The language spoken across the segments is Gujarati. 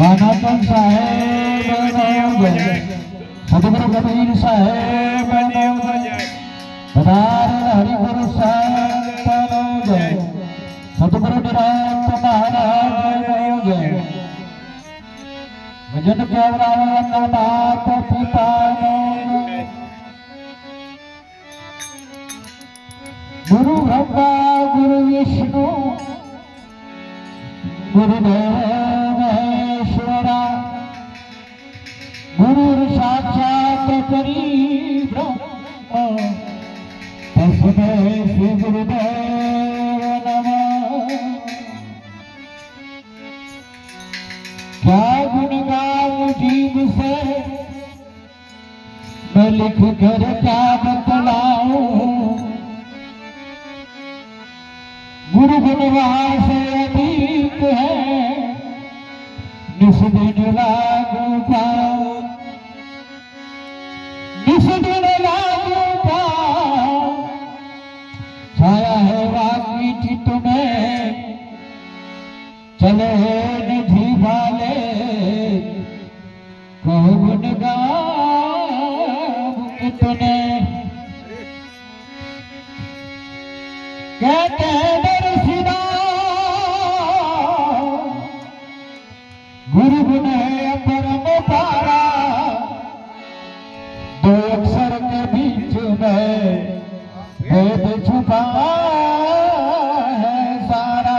સનાતન સાહેબ સદગુરુ કબીર સાહેબ હરિગુરુ સંતનો જય સદગુરુ નિરંત મહારાજ જય ભજન કેવરાવના માત પિતાનો ગુરુ બ્રહ્મા ગુરુ વિષ્ણુ ગુરુદેવ મહેશ્વરા ગુરુ સાક્ષાત કરી બ્રહ્મ તસ્મે શ્રી ગુરુદેવ નમઃ। क्या गुण गाऊं जीव से मैं लिख कर क्या बतलाऊं। गुरु गुणवान से अधिक है निस दिन लागू पाऊं निस दिन लागू पाऊं। छाया है वाकी चित्त में चले निधि वाले कहो गुण गाऊं कितने। कहते गुरु गुण है परम पारा दो अक्षर के बीच में भेद छुपा है सारा।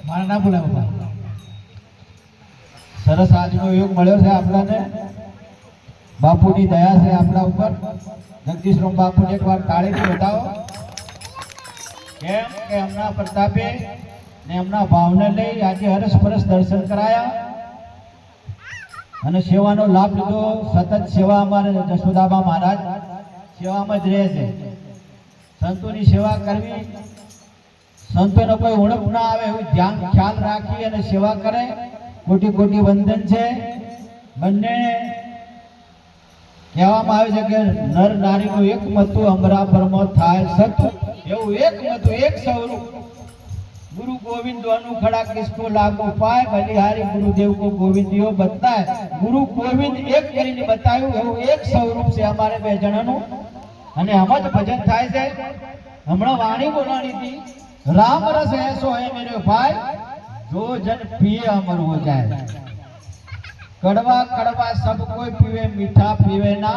મારા ના બોલાવો બાપા. સરસ આજનો યોગ મળ્યો છે આપણાને. બાપુની દયા છે આપણા ઉપર. જગદીશરામ બાપુને એકવાર તાળીથી બતાવો. કેમ કે એમના પ્રતાપે ને એમના ભાવને લઈ આજે હરસ પરસ દર્શન કરાયા અને સેવાનો લાભ લીધો. સતત સેવા અમારે જશોદાબા મહારાજ સેવામાં જ રહે છે. સંતોની સેવા કરવી, સંતોનો કોઈ ઉણપ ના આવે એવું ધ્યાન ખ્યાલ રાખી અને સેવા કરે. કોટી કોટી વંદન છે. બંને કહેવામાં આવે છે કે નર નારીનું એક મતું અમરા પરમો થાય સત. એવું એક મતું એક સ્વરૂપ गुरु गोविंद अनुखड़ा किसको लागू पाए बलिहारी गुरुदेव को गोविंदियो बताए. गुरु गोविंद एक કરીને બતાવ્યું એવું એક સ્વરૂપ છે અમારે બે જણાનું. અને આમ જ ભજન થાય છે. હમણાં વાણી બોલાણી હતી, રામ રસ એસો હે મેરે ભાઈ જો જન पिए अमर हो जाए. कड़वा कड़वा सब कोई पीवे मीठा पीवे ना.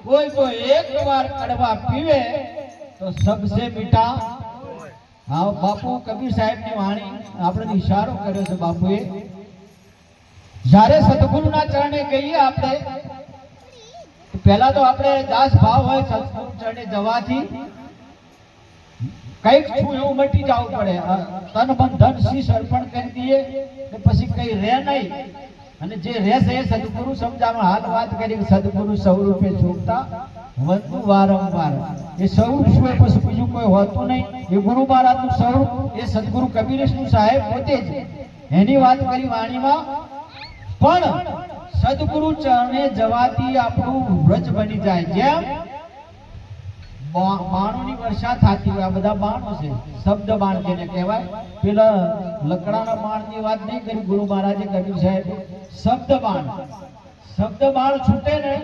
कोई तो एक बार कड़वा पीवे तो सबसे मीठा. हाँ बापू कबीर साहेब ની વાણી આપણે ઈશારો કર્યો છે બાપુએ. જ્યારે સદગુરુના ચરણે ગઈએ આપણે, પહેલા તો આપણે દાસ ભાવ હોય સદગુરુ ચરણે જવાથી કઈક છું એવું મટી જવું પડે. તન મન ધન શીશ અર્પણ કરી દઈએ ને પછી કઈ રહે નહીં. અને જે રહેશે એ સદગુરુ સમજાવવા હાલ વાત કરી. સદગુરુ સ્વરૂપે છૂટતા વંદુ વારંવાર. એ સ્વરૂપ શું પછી બીજું કોઈ હોતું નહીં. એ ગુરુ મહારાજનું સ્વરૂપ એ સદગુરુ કબીરેશનું સાહેબ પોતે જ એની વાત કરી વાણીમાં. પણ સદગુરુ ચરણે જવાથી આપણું વ્રજ બની જાય. જેમ બાણોની વર્ષા થતી હોય, આ બધા બાણો છે, શબ્દ બાણ જેને કહેવાય. પેલા લકડાના બાણની વાત નહીં કરી ગુરુ મહારાજે, કબીર સાહેબ. શબ્દ બાણ, શબ્દ બાણ છૂટે ને.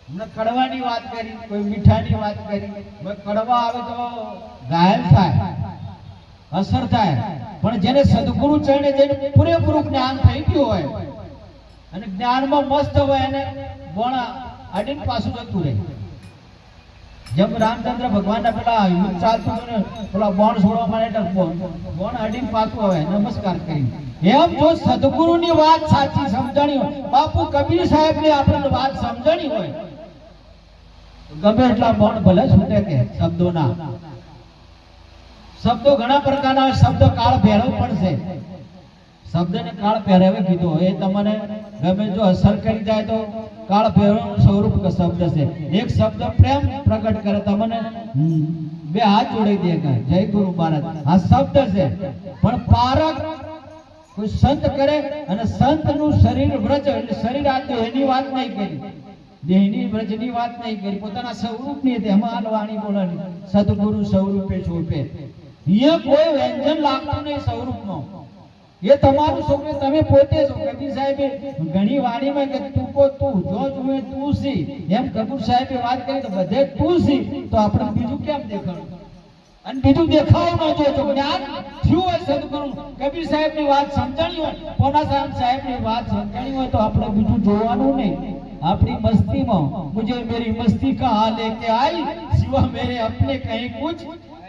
હમણાં કડવાની વાત કરી, કોઈ મીઠાની વાત કરી. કડવા આવે તો ઘાયલ થાય, અસર થાય. પણ જેને સદગુરુ ચરણે જઈને પૂરેપૂરું જ્ઞાન થઈ ગયું હોય અને જ્ઞાનમાં મસ્ત હોય એને બોણા અડીને પાછું જતું રહે. જેમ રામચંદ્ર ભગવાનના પેલા યુદ્ધ ચાલતું હતું ને, પેલા બોણ છોડવા માટે બોણ અડીને પાછું આવે નમસ્કાર કરી. એમ જો સદગુરુની વાત સાચી સમજણી હોય, બાપુ કબીર સાહેબની આપણને વાત સમજણી હોય, ગમે એટલા બોણ ભલે છૂટે કે શબ્દોના. શબ્દો ઘણા પ્રકારના હોય. શબ્દ કાળ ભેરવ પણ છે. શબ્દને કાળ પહેરાવે કીધો એ તમને ગમે જો અસર કરી જાય તો કાળ ભેરવનું સ્વરૂપ શબ્દ છે. એક શબ્દ પ્રેમ પ્રગટ કરે, તમને બે હાથ જોડી દે કે જય ગુરુ મહારાજ. આ શબ્દ છે. પણ પારક કોઈ સંત કરે અને સંતનું શરીર વ્રજ, એટલે શરીર આતું એની વાત નહીં કરી, દેહની વ્રજની વાત નહીં કરી, પોતાના સ્વરૂપની હતી. એમાં વાણી બોલવાની સદગુરુ સ્વરૂપે છોપે. એ કોઈ વ્યંજન લાગતું નહીં સ્વરૂપમાં. એ તમારું સ્વરૂપ તમે પોતે છો. કબીર સાહેબે ઘણી વાણીમાં કે તું કો તું, જો જુએ તું સી. એમ કબીર સાહેબે વાત કરી તો બધે તું સી, તો આપણે બીજું કેમ દેખાડું? અને બીજું દેખાવું ન જોજો. જ્ઞાન થયું હોય સદગુરુ કબીર સાહેબની વાત સમજણી હોય, પોના સાહેબની વાત સમજણી હોય તો આપણે બીજું જોવાનું નહીં. આપણી મસ્તીમાં મુझे मेरी मस्ती कहाँ लेके आई, सिवा मेरे अपने कहीं कुछ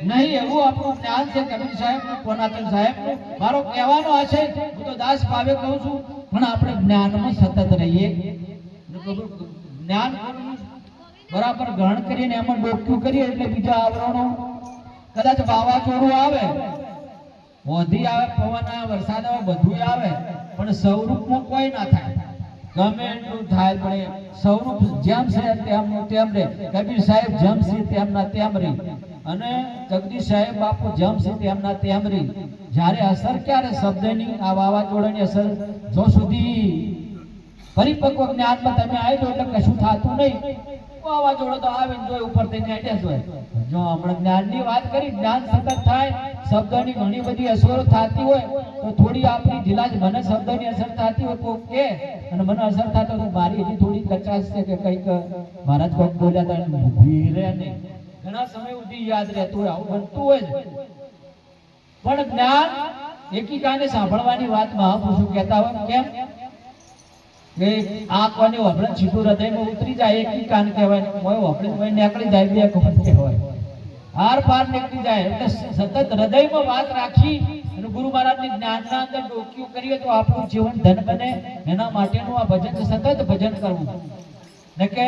નહીં. એવું આપણું જ્ઞાન છે કબીર સાહેબ, પોનાચંદ સાહેબ. મારો કહેવાનો આ છે, હું તો દાસ ભાવે કહું છું, પણ આપણે જ્ઞાનમાં સતત રહીએ. જ્ઞાન બરાબર ગ્રહણ કરીને એમાં ડોક્યું કરીએ એટલે બીજા આવરણો, કદાચ વાવાઝોડું આવે, ઓધી આવે, પવન આવે, વરસાદ આવે, બધું આવે, પણ સ્વરૂપમાં કોઈ ના થાય. ગમે એટલું થાય પણ સ્વરૂપ જેમ છે તેમનું તેમ રહે. કબીર સાહેબ જેમ છે તેમના તેમ રહી અને જગદીશ સાહેબ બાપુ જેમ છે તેમના તેમ રહી. જ્યારે અસર ક્યારે શબ્દની, આ વાવાઝોડાની અસર જો સુધી પરિપક્વ જ્ઞાનમાં તમે આવી જાઓ એટલે કશું થતું નહીં. વાવાઝોડો તો આવે ને જોઈ ઉપર થઈને અડ્યા જ હોય. જો હમણાં જ્ઞાનની વાત કરી, જ્ઞાન સતત થાય, શબ્દની ઘણી બધી અસરો થતી હોય તો થોડી આપણી ઢીલાજ, મને શબ્દની અસર થતી હોય કોઈ કે અને મને અસર થતો તો મારી હજી થોડી કચાશ છે કે કંઈક મહારાજ કોઈક બોલ્યા હતા ભીરે નહીં, ઘણા સમય સુધી યાદ રહેતું હોય, આવું બનતું હોય જ. પણ જ્ઞાન એકી સાંભળવાની વાત મહાપુરુષો કહેતા હોય. કેમ કે આ કોને વપડે છીટું હૃદયમાં ઉતરી જાય, એકી કાન કહેવાય. કોઈ વપડે કોઈ નીકળી જાય, બે કોણ કહેવાય. આર પાર નીકળી જાય. એટલે સતત હૃદયમાં વાત રાખી અને ગુરુ મહારાજની જ્ઞાનના અંદર ડોક્યું કરીએ તો આપણું જીવન ધન બને. એના માટેનું આ ભજન છે, સતત ભજન કરવું. ને કે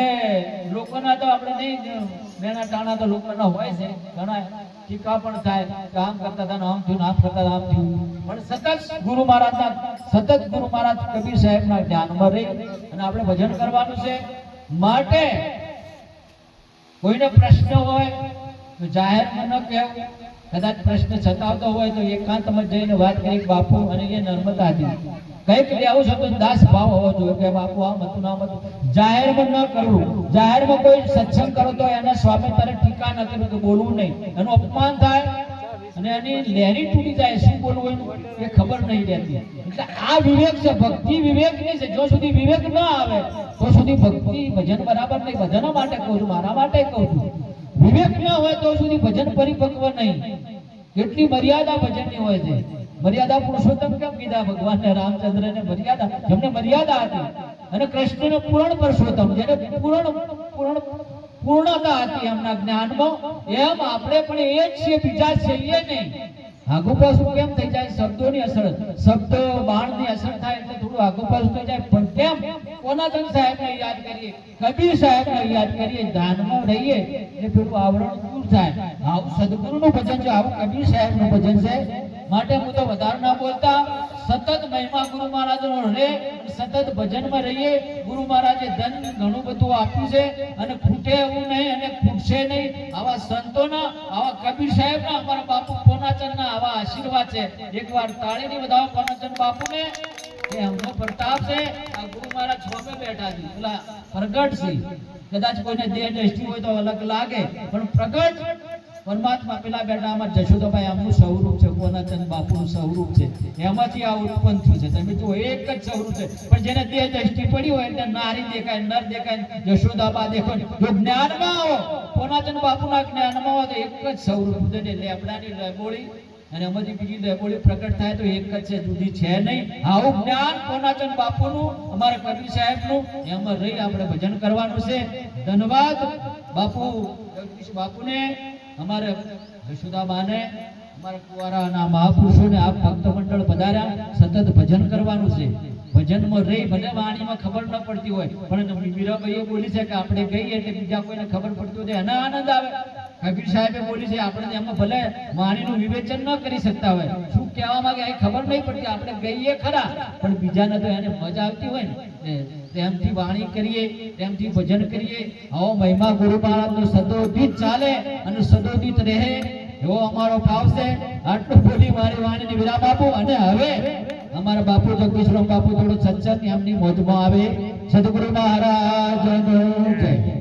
લોકોના તો આપણે નહીં, મેના ટાણા તો લોકોના હોય છે ઘણા, ટીકા પણ થાય કે આમ કરતા હતા આમ થયું, આમ કરતા આમ થયું. પણ સતત ગુરુ મહારાજ કબીર સાહેબના ધ્યાનમાં રહી અને આપણે ભજન કરવાનું છે. માટે કોઈને પ્રશ્ન હોય તો જાહેરમાં ન કહેવું. કદાચ પ્રશ્ન સતાવતો હોય તો એકાંતમાં જઈને વાત કરી બાપુ અને એ નર્મદા હતી કંઈક લેવું છે તો દાસ ભાવ હોવો જોઈએ કે બાપુ આમ હતું નામ હતું. જાહેરમાં ન કરવું. જાહેરમાં કોઈ સત્સંગ કરો તો એના સ્વામી તારે ટીકા ન કરવું, તો બોલવું નહીં, એનું અપમાન થાય અને એની લહેરી તૂટી જાય. શું બોલવું એનું એ ખબર નહીં રહેતી. એટલે આ વિવેક છે, ભક્તિ વિવેકની છે. જો સુધી વિવેક ન આવે તો સુધી ભક્તિ ભજન બરાબર નહીં. ભજનો માટે કહું છું, મારા માટે કહું છું. વિવેક ન હોય તો સુધી ભજન પરિપક્વ નહીં. કેટલી મર્યાદા ભજનની હોય છે. મર્યાદા પુરુષોત્તમ કેમ કીધા ભગવાનને રામચંદ્રને? મર્યાદા, જેમને મર્યાદા હતી. અને કૃષ્ણને પૂર્ણ પુરુષોત્તમ, જેને પૂર્ણતા હતી એમના જ્ઞાનમાં, એમ આપણે પણ એ જ છીએ, બીજા છે એ નહીં. આગુ પાછું કેમ થઈ જાય? શબ્દોની અસર, શબ્દો બાણની અસર થાય એટલે થોડું આગુ પાછું થઈ જાય. પણ કેમ? કોનાચંદ સાહેબને યાદ કરીએ, કબીર સાહેબને યાદ કરીએ, ધ્યાનમાં રહીએ એટલે પેલું આવરણ દૂર થાય. આવું સદગુરુનું ભજન છે, આવું કબીર સાહેબનું ભજન છે. માટે હું તો વધારે ના બોલતા, સતત મહિમા ગુરુ મહારાજનો રહે, સતત ભજનમાં રહીએ. ગુરુ મહારાજે ધન ઘણું બધું આપ્યું છે અને ખૂટે એવું નહીં અને ખૂટશે નહીં. આવા સંતોના, આવા કબીર સાહેબના, અમારા બાપુ પોનાચંદના આવા આશીર્વાદ છે. એકવાર તાળીની વધાવો પોનાચંદ બાપુને, કે એમનો પ્રતાપ છે. આ ગુરુ મહારાજ છોપે બેઠા છે, પેલા પ્રગટ છે. કદાચ કોઈને દેહ દ્રષ્ટિ હોય તો અલગ લાગે, પણ પ્રગટ પરમાત્મા પેલા બેઠા આમાં જશોદાભાઈ આમનું સ્વરૂપ છે, પોનાચંદ બાપુનું સ્વરૂપ છે. એમાંથી આ ઉત્પન્ન થયું છે. તમે જુઓ, એક જ સ્વરૂપ છે. પણ જેને દેહ દ્રષ્ટિ પડી હોય એટલે નારી દેખાય, નર દેખાય, જશોદાબા દેખાય. જો જ્ઞાનમાં આવો, પોનાચંદ બાપુના જ્ઞાનમાં આવો તો એક જ સ્વરૂપ છે. લેબડાની લેબોળી અને એમાંથી બીજી લેબોળી પ્રગટ થાય તો એક જ છે, જુદી છે નહીં. આવું જ્ઞાન પોનાચંદ બાપુનું, અમારા કબીર સાહેબનું, એમાં રહી આપણે ભજન કરવાનું છે. ધન્યવાદ બાપુ જગદીશ બાપુને, અમારે જશોદાબાને, અમારા કુંવારાના મહાપુરુષોને, આ ભક્ત મંડળ પધાર્યા. સતત ભજન કરવાનું છે. ભજનમાં રહી, ભલે વાણીમાં ખબર ન પડતી હોય, પણ મીરાબાઈએ બોલી છે કે આપણે ગઈએ એટલે બીજા કોઈને ખબર પડતી હોય એના આનંદ આવે. કબીર સાહેબે બોલી છે, આપણે એમાં ભલે વાણીનું વિવેચન ન કરી શકતા હોય, શું કહેવા માંગે એ ખબર નહીં પડતી, આપણે ગઈએ ખરા, પણ બીજાને તો એને મજા આવતી હોય ને, તેમથી વાણી કરીએ, તેમથી ભજન કરીએ. આવો મહિમા ગુરુ મહારાજનો સદોદિત ચાલે અને સદોદિત રહે, એવો અમારો ભાવ છે. આટલું બોલી મારી વાણીને વિરામ આપું. અને હવે અમારા બાપુ જગદીશરામ બાપુ થોડું સત્સંગ એમની મોજમાં આવે. સદગુરુ મહારાજનો જય.